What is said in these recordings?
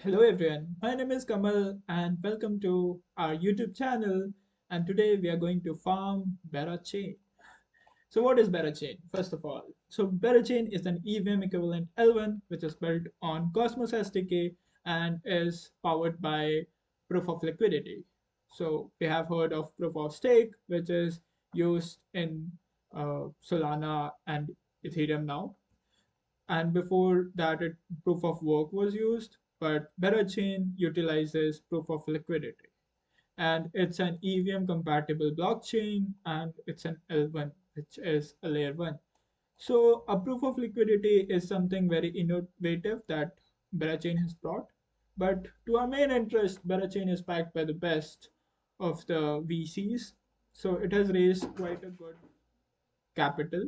Hello everyone, my name is Kamal and welcome to our YouTube channel, and today we are going to farm Berachain. So what is Berachain? First of all, so Berachain is an EVM equivalent L1 which is built on Cosmos SDK and is powered by proof of liquidity. So we have heard of proof of stake, which is used in Solana and Ethereum now, and before that proof of work was used, but Berachain utilizes proof of liquidity, and it's an EVM compatible blockchain, and it's an L1 which is a layer 1. So a proof of liquidity is something very innovative that Berachain has brought, but to our main interest, Berachain is backed by the best of the VCs, so it has raised quite a good capital,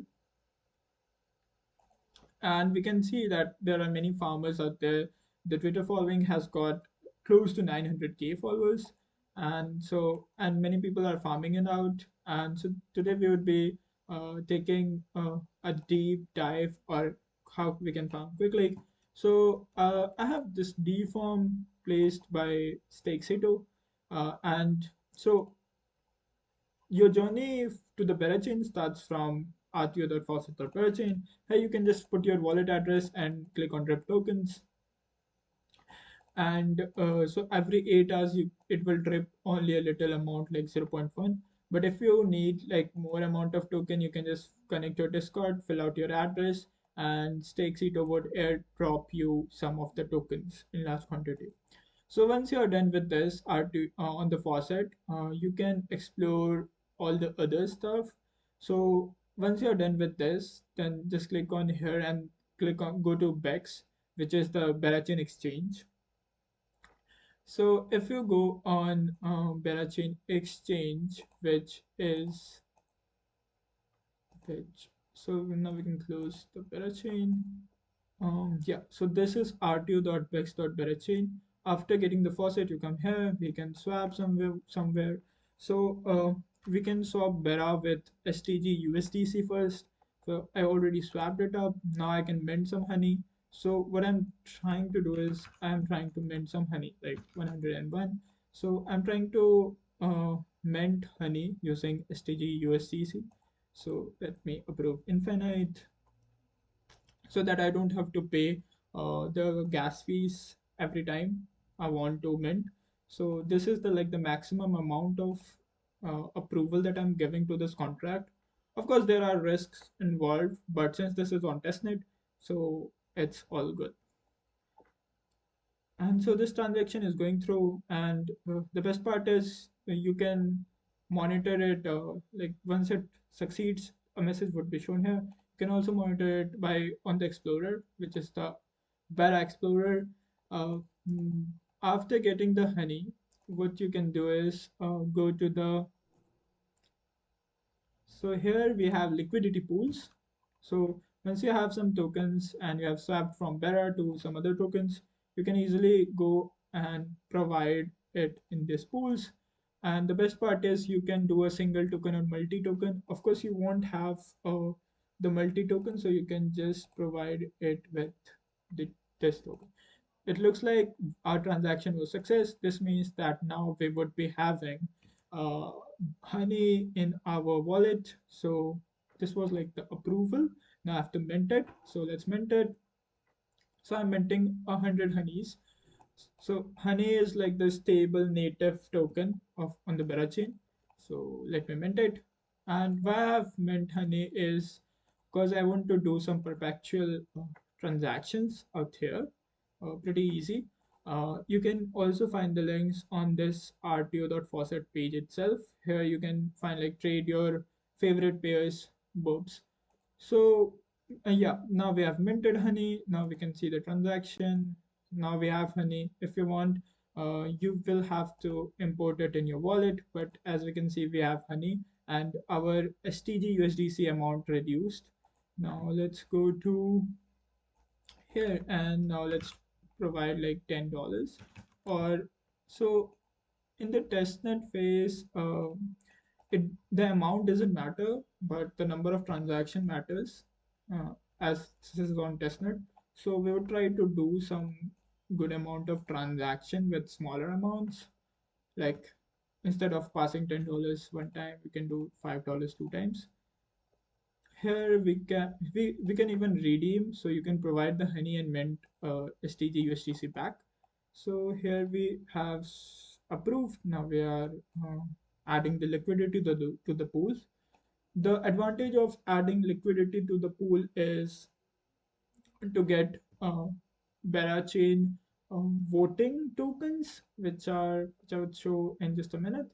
and we can see that there are many farmers out there. The Twitter following has got close to 900K followers, and many people are farming it out. And so today we would be taking a deep dive or how we can farm quickly. So I have this D form placed by Stakesito, and so your journey to the Berachain starts from rto.faucet.berachain. Here you can just put your wallet address and click on drip tokens. And so every 8 hours it will drip only a little amount like zero point 0.1. But if you need like more amount of token, you can just connect your Discord, fill out your address, and Stakesito would airdrop you some of the tokens in large quantity. So once you're done with this on the faucet, you can explore all the other stuff. So once you're done with this, then just click on here and go to BEX, which is the Berachain exchange. So if you go on Berachain exchange, which so now we can close the Berachain. Yeah, so this is rto.bex.berachain. After getting the faucet, you come here, we can swap somewhere. So we can swap Bera with STG USDC first. So I already swapped it up. Now I can mint some honey. So what I'm trying to do is I'm trying to mint some honey, like 101. So I'm trying to mint honey using STG USDC. So let me approve infinite so that I don't have to pay the gas fees every time I want to mint. So this is the maximum amount of approval that I'm giving to this contract. Of course, there are risks involved, but since this is on testnet, so it's all good. And so this transaction is going through, and the best part is you can monitor it. Like once it succeeds, a message would be shown here. You can also monitor it by on the Explorer, which is the Bera Explorer. Uh, mm, After getting the honey, what you can do is go to the. So here we have liquidity pools. So once you have some tokens and you have swapped from Bera to some other tokens, you can easily go and provide it in these pools. And the best part is you can do a single token or multi-token. Of course, you won't have the multi-token, so you can just provide it with the, this token. It looks like our transaction was success. This means that now we would be having uh, honey in our wallet. So this was like the approval. Now I have to mint it. So let's mint it. So I'm minting 100 honeys. So honey is like the stable native token of on the Berachain. So let me mint it. And why I've mint honey is because I want to do some perpetual transactions out here. Pretty easy. You can also find the links on this rto.faucet page itself. Here you can find like trade your favorite pairs, bobs. So yeah, now we have minted honey. Now we can see the transaction. Now we have honey. If you want, you will have to import it in your wallet. But as we can see, we have honey and our STG USDC amount reduced. Now let's go to here and now let's provide like $10 or so. In the testnet phase, the amount doesn't matter, but the number of transaction matters, as this is on testnet. So we would try to do some. good amount of transaction with smaller amounts. Like instead of passing $10 one time, we can do $5 two times. Here we can even redeem, so you can provide the honey and mint STG USDC back. So here we have approved. Now we are adding the liquidity to the pool. The advantage of adding liquidity to the pool is to get Berachain voting tokens, which I would show in just a minute.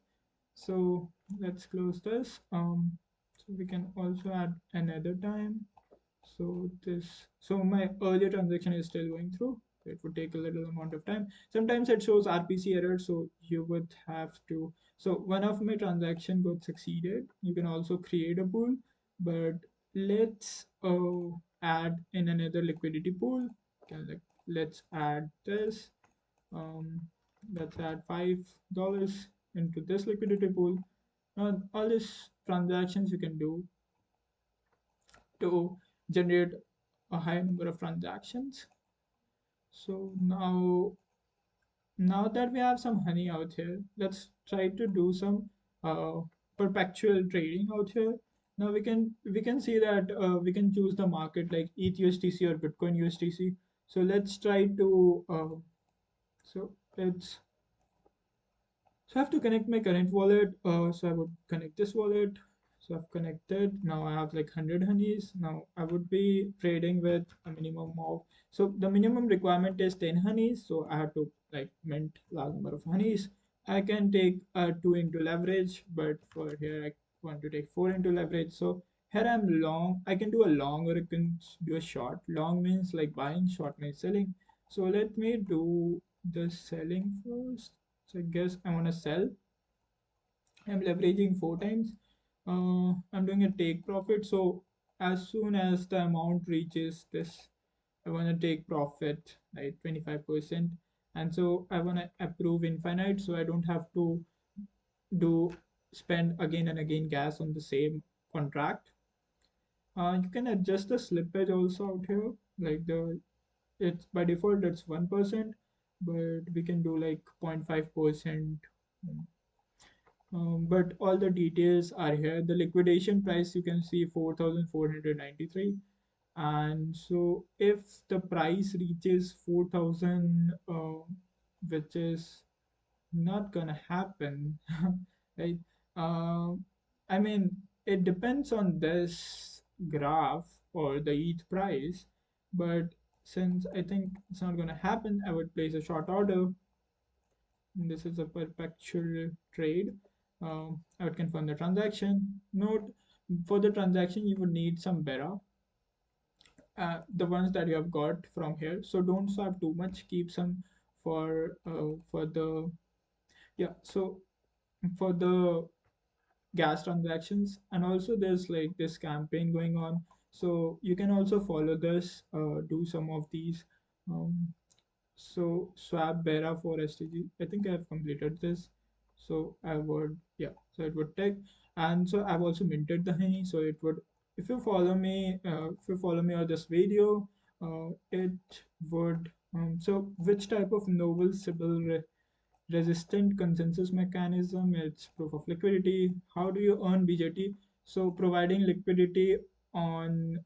So let's close this. So we can also add another time. So my earlier transaction is still going through. It would take a little amount of time. Sometimes it shows RPC error, so you would have to. So one of my transaction got succeeded. You can also create a pool, but let's add in another liquidity pool. Okay, let's add this. Um, let's add $5 into this liquidity pool. All these transactions you can do to generate a high number of transactions. So now that we have some honey out here, let's try to do some uh, perpetual trading out here. Now we can see that we can choose the market like ETH USDC or Bitcoin USDC. So let's try to so let's So I have to connect my current wallet. So I would connect this wallet. So I've connected. Now I have like 100 honeys. Now I would be trading with a minimum of. So the minimum requirement is 10 honeys. So I have to like mint large number of honeys. I can take 2 into leverage, but for here I want to take 4 into leverage. So here I'm long. I can do a long or I can do a short. Long means like buying, short means selling. So let me do the selling first. So I guess I want to sell. I'm leveraging four times. I'm doing a take profit. So as soon as the amount reaches this, I want to take profit, right? 25%. And so I want to approve infinite. So I don't have to do spend again and again gas on the same contract. You can adjust the slippage also out here. Like it's by default it's 1%, but we can do like 0.5%. But all the details are here. The liquidation price you can see 4,493. And so if the price reaches 4,000, which is not gonna happen, right? I mean, it depends on this graph or the ETH price, but since I think it's not gonna happen, I would place a short order. This is a perpetual trade. I would confirm the transaction. Note, for the transaction, you would need some Bera, the ones that you have got from here. So don't swap too much. Keep some for the yeah. So for the gas transactions, and also there's like this campaign going on. So you can also follow this. Do some of these. Um, So swap Bera for STG. I think I have completed this. So I would, yeah, so it would take. And so I've also minted the honey. So it would, if you follow me on this video, it would, so which type of novel Sybil resistant consensus mechanism, it's proof of liquidity. How do you earn BJT? So providing liquidity on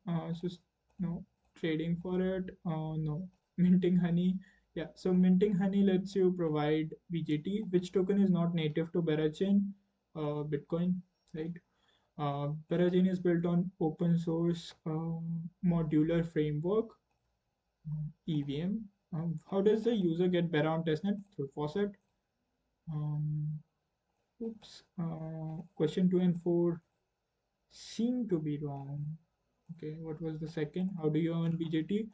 no trading for it, no minting honey. Yeah, so minting honey lets you provide BJT, which token is not native to Berachain, Bitcoin, right? Berachain is built on open source modular framework, EVM. How does the user get Bera on testnet? Through faucet. Um, Oops. Question 2 and 4 seem to be wrong. Okay, what was the second? How do you earn BJT?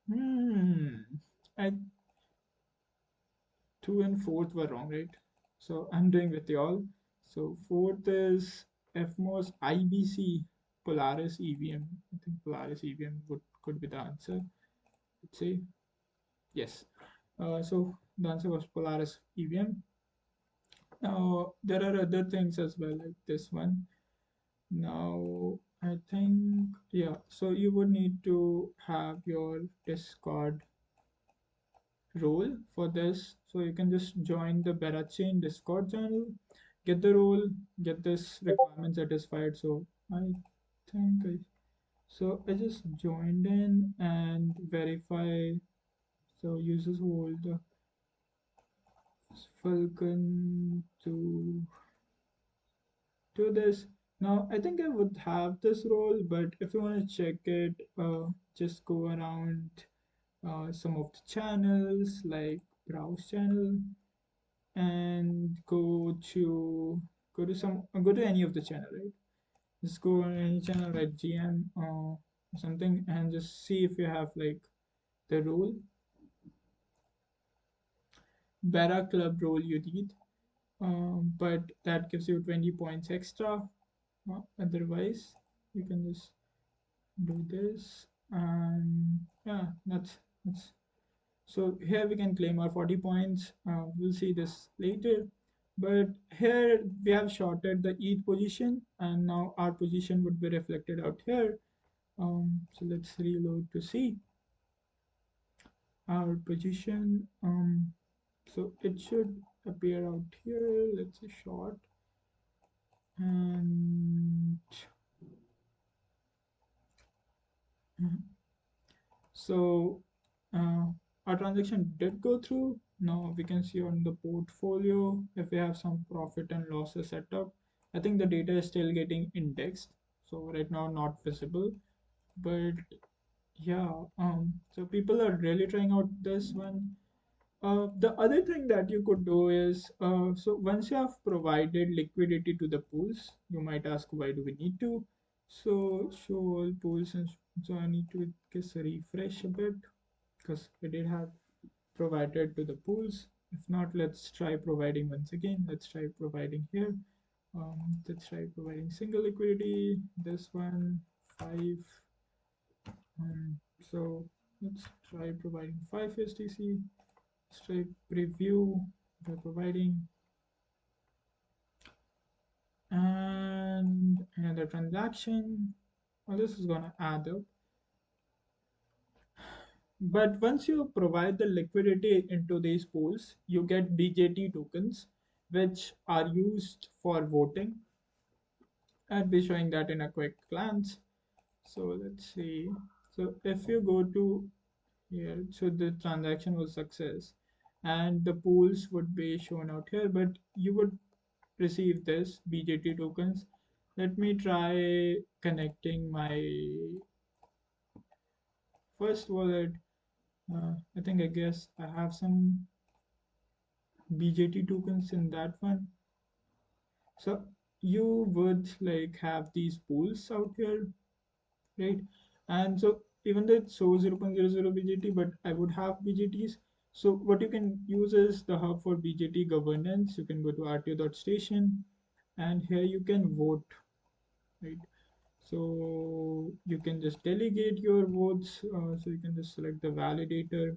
Hmm. I 2 and 4th were wrong, right? So I'm doing with y'all. So fourth is FMOS IBC Polaris EVM. I think Polaris EVM would could be the answer. Let's see. Yes. So the answer was Polaris EVM. Now there are other things as well, like this one. Now, I think, yeah, so you would need to have your Discord role for this. So you can just join the Berachain Discord channel, get the role, get this requirement satisfied. So I think I just joined in and verify. So users hold the Falcon to do this. Now I think I would have this role, but if you want to check it, just go around some of the channels like browse channel and go to any of the channel, right? Just go on any channel like GM or something and just see if you have like the role Bera Club role you need. But that gives you 20 points extra. Otherwise, you can just do this and yeah, that's so here we can claim our 40 points. We'll see this later. But here we have shorted the ETH position and now our position would be reflected out here. So let's reload to see our position. So it should appear out here. Let's say short and so uh, our transaction did go through. Now we can see on the portfolio if we have some profit and losses set up. I think the data is still getting indexed, so right now not visible. But yeah, so people are really trying out this one. The other thing that you could do is so once you have provided liquidity to the pools, you might ask why do we need to? So show all pools and so I need to just refresh a bit because we did have provided to the pools. If not, let's try providing once again. Let's try providing here. Let's try providing single liquidity. This one, 5. So let's try providing 5 STC. Let's try preview by providing and another transaction. Well, this is gonna add up. But once you provide the liquidity into these pools, you get BJT tokens, which are used for voting. I'll be showing that in a quick glance. So let's see. So if you go to here, so the transaction was success, and the pools would be shown out here, but you would receive this BJT tokens. Let me try connecting my first wallet. I guess I have some BJT tokens in that one. So you would like have these pools out here, right? And so even though it shows 0.00 BJT, but I would have BJTs. So what you can use is the hub for BJT governance. You can go to rto.station and here you can vote, right? So you can just delegate your votes. So you can just select the validator.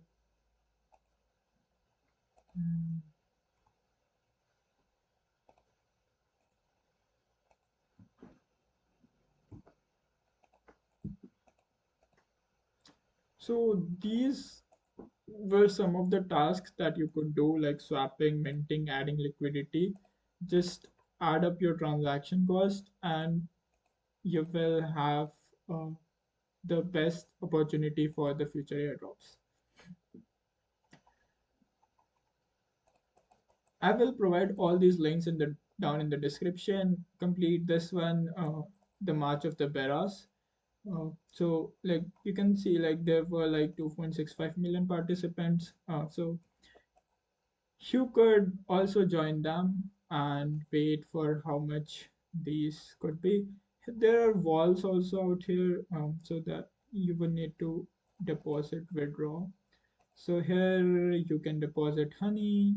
Mm. So these were some of the tasks that you could do, like swapping, minting, adding liquidity. Just add up your transaction cost, and you will have uh, the best opportunity for the future airdrops. I will provide all these links in the down in the description. Complete this one, the March of the Beras. So like you can see, like there were like 2.65 million participants. So you could also join them and wait for how much these could be. There are walls also out here, so that you will need to deposit, withdraw. So here you can deposit honey.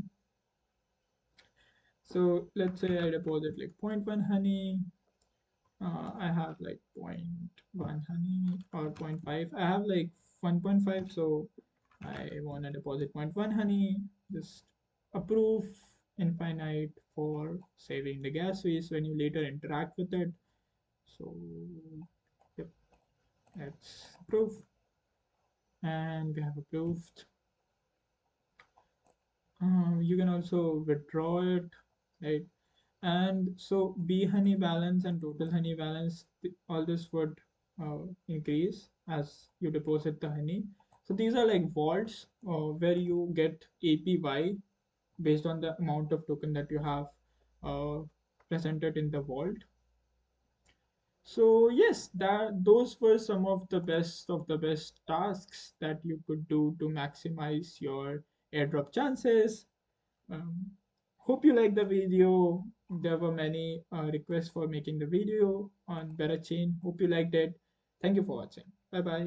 So let's say I deposit like zero point 0.1 honey. I have like zero point 0.1 honey or zero point 0.5. I have like 1.5, so I want to deposit zero point 0.1 honey. Just approve infinite for saving the gas fees when you later interact with it. So yep, let's approve, and we have approved. You can also withdraw it, right? And so bee honey balance and total honey balance, all this would increase as you deposit the honey. So these are like vaults where you get APY based on the amount of token that you have uh, presented in the vault. So yes, that those were some of the best tasks that you could do to maximize your airdrop chances. Um, Hope you like the video. There were many requests for making the video on Berachain. Hope you liked it. Thank you for watching. Bye bye.